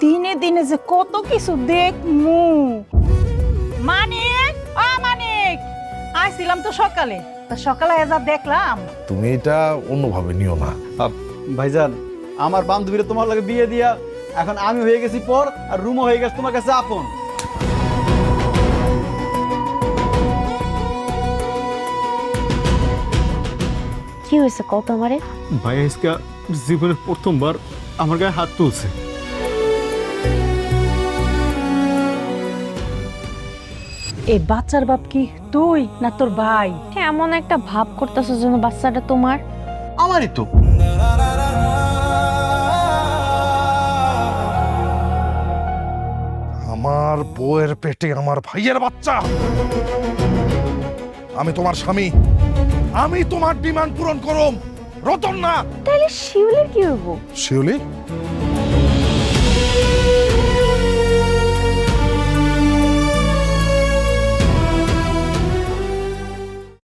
দিনে দিনে যে কত কিছু দেখমু। মানিক, মানিক, আইছিলাম তো সকালে, তা সকালে যা দেখলাম। তুমি এটা অন্যভাবে নিও না। ভাইজান, আমার বান্ধবীরা তোমার লাগে বিয়ে দিয়া এখন আমি হয়ে গেছি পর, আর রুমও হয়ে গেছে তোমার কাছে আপন। কি হয়েছে কত আমারে? ভাই আজকে জীবনের প্রথমবার আমার গায়ে হাত তুলছে। এই বাচ্চার বাপ কি তুই না তোর ভাই? এমন একটা ভাব করতেছো যেন বাচ্চাটা তোমার। আমারই তো। আমার বউয়ের পেটে আমার ভাইয়ের বাচ্চা। আমি তোমার স্বামী, আমি তোমার ডিমান্ড পূরণ করুম, রতন না। তাহলে শিউলির কি হইব? শিউলি